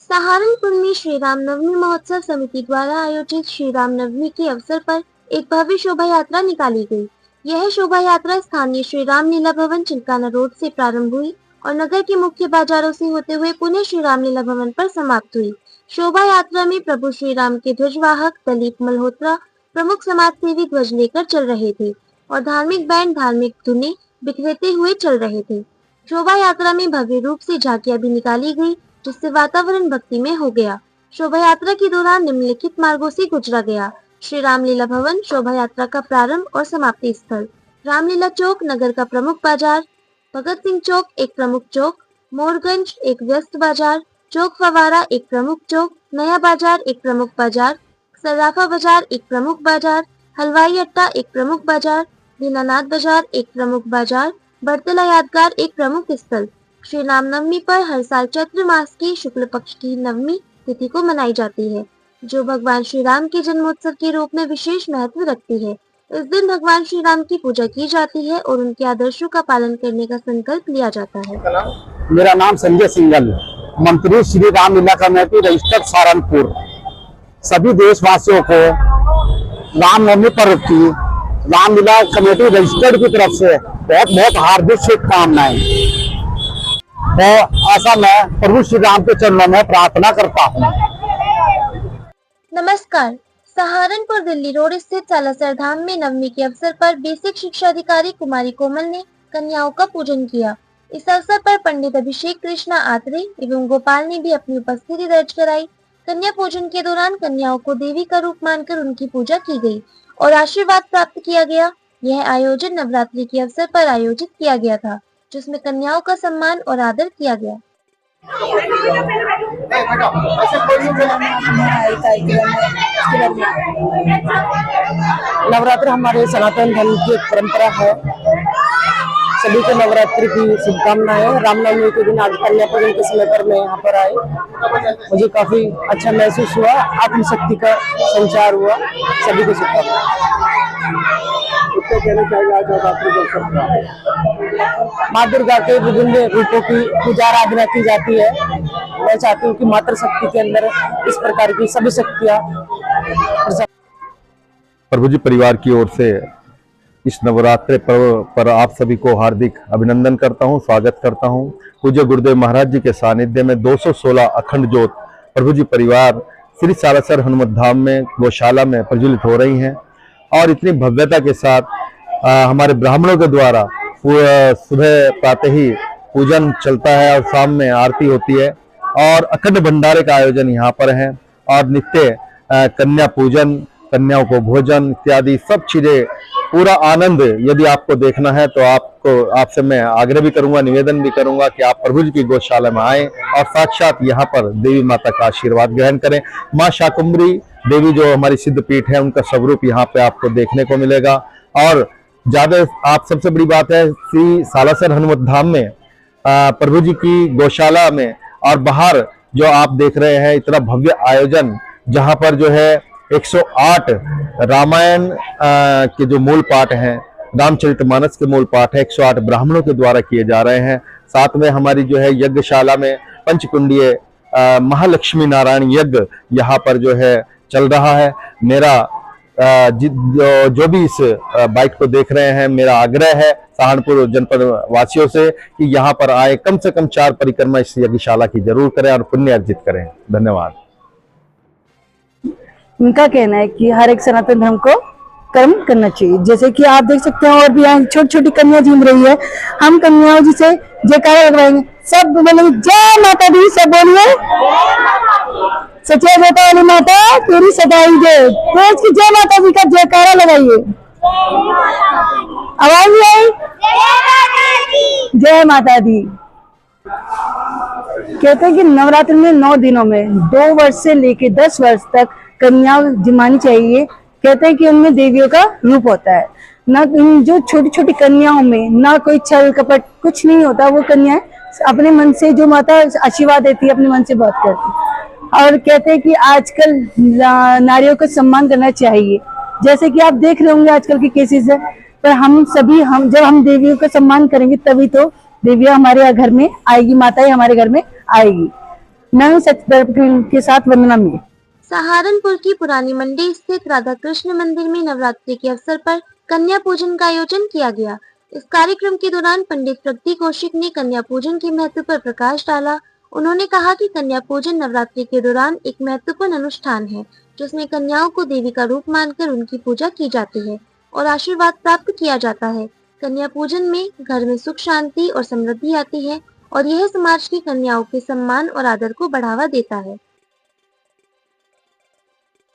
सहारनपुर में श्री रामनवमी महोत्सव समिति द्वारा आयोजित श्री रामनवमी के अवसर पर एक भव्य शोभा यात्रा निकाली गई। यह शोभा यात्रा स्थानीय श्री रामलीला भवन चिल्काना रोड से प्रारंभ हुई और नगर के मुख्य बाजारों से होते हुए पुनः श्री रामलीला भवन पर समाप्त हुई। शोभा यात्रा में प्रभु श्री राम के ध्वजवाहक दलीप मल्होत्रा प्रमुख समाज सेवी ध्वज लेकर चल रहे थे और धार्मिक बैंड धार्मिक धुनें बिखरते हुए चल रहे थे। शोभा यात्रा में भव्य रूप से झांकियां भी निकाली गई, जिससे वातावरण भक्तिमय हो गया। शोभा यात्रा के दौरान निम्नलिखित मार्गों से गुजरा गया: श्री रामलीला भवन शोभा यात्रा का प्रारंभ और समाप्ति स्थल, रामलीला चौक नगर का प्रमुख बाजार, भगत सिंह चौक एक प्रमुख चौक, मोरगंज एक व्यस्त बाजार, चौक फवारा एक प्रमुख चौक, नया बाजार एक प्रमुख बाजार, सर्राफा बाजार एक प्रमुख बाजार, हलवाई अड्डा एक प्रमुख बाजार, दीनानाथ बाजार एक प्रमुख बाजार, बड़तला यादगार एक प्रमुख स्थल। श्री रामनवमी पर हर साल चैत्र मास की शुक्ल पक्ष की नवमी तिथि को मनाई जाती है, जो भगवान श्री राम के जन्मोत्सव के रूप में विशेष महत्व रखती है। इस दिन भगवान श्री राम की पूजा की जाती है और उनके आदर्शों का पालन करने का संकल्प लिया जाता है। मेरा नाम संजय सिंगल, मंत्री श्री रामलीला कमेटी रजिस्टर्ड सहारनपुर। सभी देशवासियों को रामनवमी पर्व की रामलीला कमेटी रजिस्टर्ड की तरफ से बहुत बहुत हार्दिक शुभकामनाएं। तो ऐसा मैं प्रभु श्री राम के चरणों में प्रार्थना करता हूँ। नमस्कार। सहारनपुर दिल्ली रोड स्थित सालासर धाम में नवमी के अवसर पर बेसिक शिक्षा अधिकारी कुमारी कोमल ने कन्याओं का पूजन किया। इस अवसर पर पंडित अभिषेक कृष्णा आत्रे एवं गोपाल ने भी अपनी उपस्थिति दर्ज कराई। कन्या पूजन के दौरान कन्याओं को देवी का रूप मानकर उनकी पूजा की गई और आशीर्वाद प्राप्त किया गया। यह आयोजन नवरात्रि के अवसर पर आयोजित किया गया था, जिसमें कन्याओं का सम्मान और आदर किया गया। नवरात्र हमारे सनातन धर्म की एक परंपरा है। सभी को नवरात्रि की शुभकामनाएं। रामनवमी के दिन आज कन्या पूजन के समय पर मैं यहाँ पर आए, मुझे काफी अच्छा महसूस हुआ, आत्मशक्ति का संचार हुआ। सभी को शुभकामनाएं। कहना चाहिए आज नवरात्रि के अवसर पर माँ दुर्गा के विभिन्न रूपों की पूजा आराधना की जाती है। मैं चाहती हूँ कि मातृ शक्ति के अंदर इस प्रकार की सभी शक्तियाँ। प्रभु जी परिवार की ओर से इस नवरात्रि पर्व पर आप सभी को हार्दिक अभिनंदन करता हूं, स्वागत करता हूं। पूज्य गुरुदेव महाराज जी के सानिध्य में 216 अखंड ज्योत प्रभु जी परिवार श्री सालासर हनुमत धाम में गौशाला में प्रज्वलित हो रही हैं और इतनी भव्यता के साथ हमारे ब्राह्मणों के द्वारा सुबह प्रातः ही पूजन चलता है और शाम में आरती होती है और अखंड भंडारे का आयोजन यहाँ पर है और नित्य कन्या पूजन, कन्याओं को भोजन इत्यादि सब चीजें, पूरा आनंद। यदि आपको देखना है तो आपसे मैं आग्रह भी करूंगा, निवेदन भी करूंगा कि आप प्रभु जी की गौशाला में आएं और साक्षात यहाँ पर देवी माता का आशीर्वाद ग्रहण करें। माँ शाकुंभरी देवी जो हमारी सिद्ध पीठ है, उनका स्वरूप यहाँ पे आपको देखने को मिलेगा। और ज्यादा आप सबसे बड़ी बात है, श्री सालासर हनुमत धाम में प्रभु जी की गौशाला में और बाहर जो आप देख रहे हैं इतना भव्य आयोजन, जहाँ पर जो है 108 रामायण के जो मूल पाठ हैं, रामचरितमानस के मूल पाठ है 108 ब्राह्मणों के द्वारा किए जा रहे हैं। साथ में हमारी जो है यज्ञशाला में पंचकुंडीय महालक्ष्मी नारायण यज्ञ यहाँ पर जो है चल रहा है। मेरा जो भी इस बाइक को देख रहे हैं, मेरा आग्रह है सहारनपुर जनपद वासियों से कि यहाँ पर आए, कम से कम 4 परिक्रमा इस यज्ञशाला की जरूर करें और पुण्य अर्जित करें। धन्यवाद। उनका कहना है कि हर एक सनातन धर्म को कर्म करना चाहिए। जैसे कि आप देख सकते हैं और भी यहाँ छोटी छोटी कन्या झूम रही है। हम कन्याओं जिसे जयकारा लगवाएंगे, सब बोलेंगे जय माता दी, सब बोलिए सच्चे बेटा वाली माता तेरी सदाई जय। तेज की जय माता दी का जयकारा लगाइए। आवाज नहीं आई? जय माता दी। कहते हैं कि नवरात्र में 9 दिनों में 2 वर्ष से लेके 10 वर्ष तक कन्या जिमानी चाहिए। कहते हैं कि उनमें देवियों का रूप होता है। ना जो छोटी छोटी कन्याओं में ना कोई छल कपट कुछ नहीं होता। वो कन्याएं अपने मन से जो माता आशीर्वाद देती है, अपने मन से बात करती है। और कहते हैं कि आजकल नारियों को सम्मान करना चाहिए। जैसे कि आप देख रहे होंगे आजकल के केसेस है, पर जब हम देवियों का सम्मान करेंगे तभी तो देवियां हमारे घर में आएगी, माताएं हमारे घर में आएगी। मैं हूँ सचिन के साथ वंदना में। सहारनपुर की पुरानी मंडी स्थित राधा कृष्ण मंदिर में नवरात्रि के अवसर पर कन्या पूजन का आयोजन किया गया। इस कार्यक्रम के दौरान पंडित प्रगति कौशिक ने कन्या पूजन के महत्व पर प्रकाश डाला। उन्होंने कहा कि कन्या पूजन नवरात्रि के दौरान एक महत्वपूर्ण अनुष्ठान है, जिसमें कन्याओं को देवी का रूप मानकर उनकी पूजा की जाती है और आशीर्वाद प्राप्त किया जाता है। कन्या पूजन में घर में सुख, शांति और समृद्धि आती है और यह समाज की कन्याओं के सम्मान और आदर को बढ़ावा देता है।